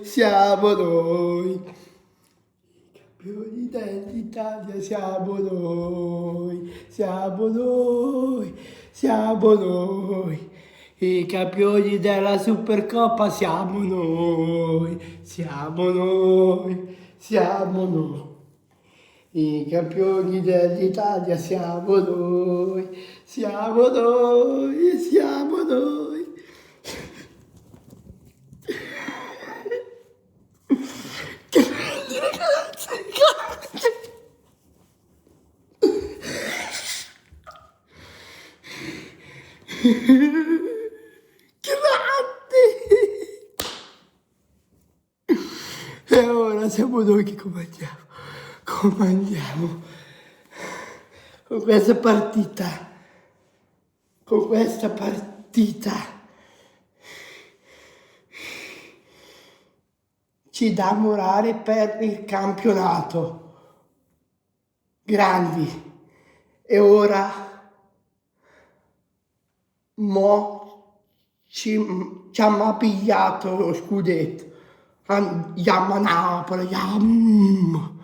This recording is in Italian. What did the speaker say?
siamo noi. Campioni dell'Italia siamo noi, siamo noi, siamo noi. I campioni della Supercoppa siamo noi, siamo noi, siamo noi. I campioni dell'Italia siamo noi, siamo noi, siamo noi. Grandi ragazzi, grandi. E ora siamo noi che comandiamo con questa partita, ci dà morale per il campionato. Grandi. E ora ci ha pigliato lo scudetto. Andiamo a Napoli, andiamo.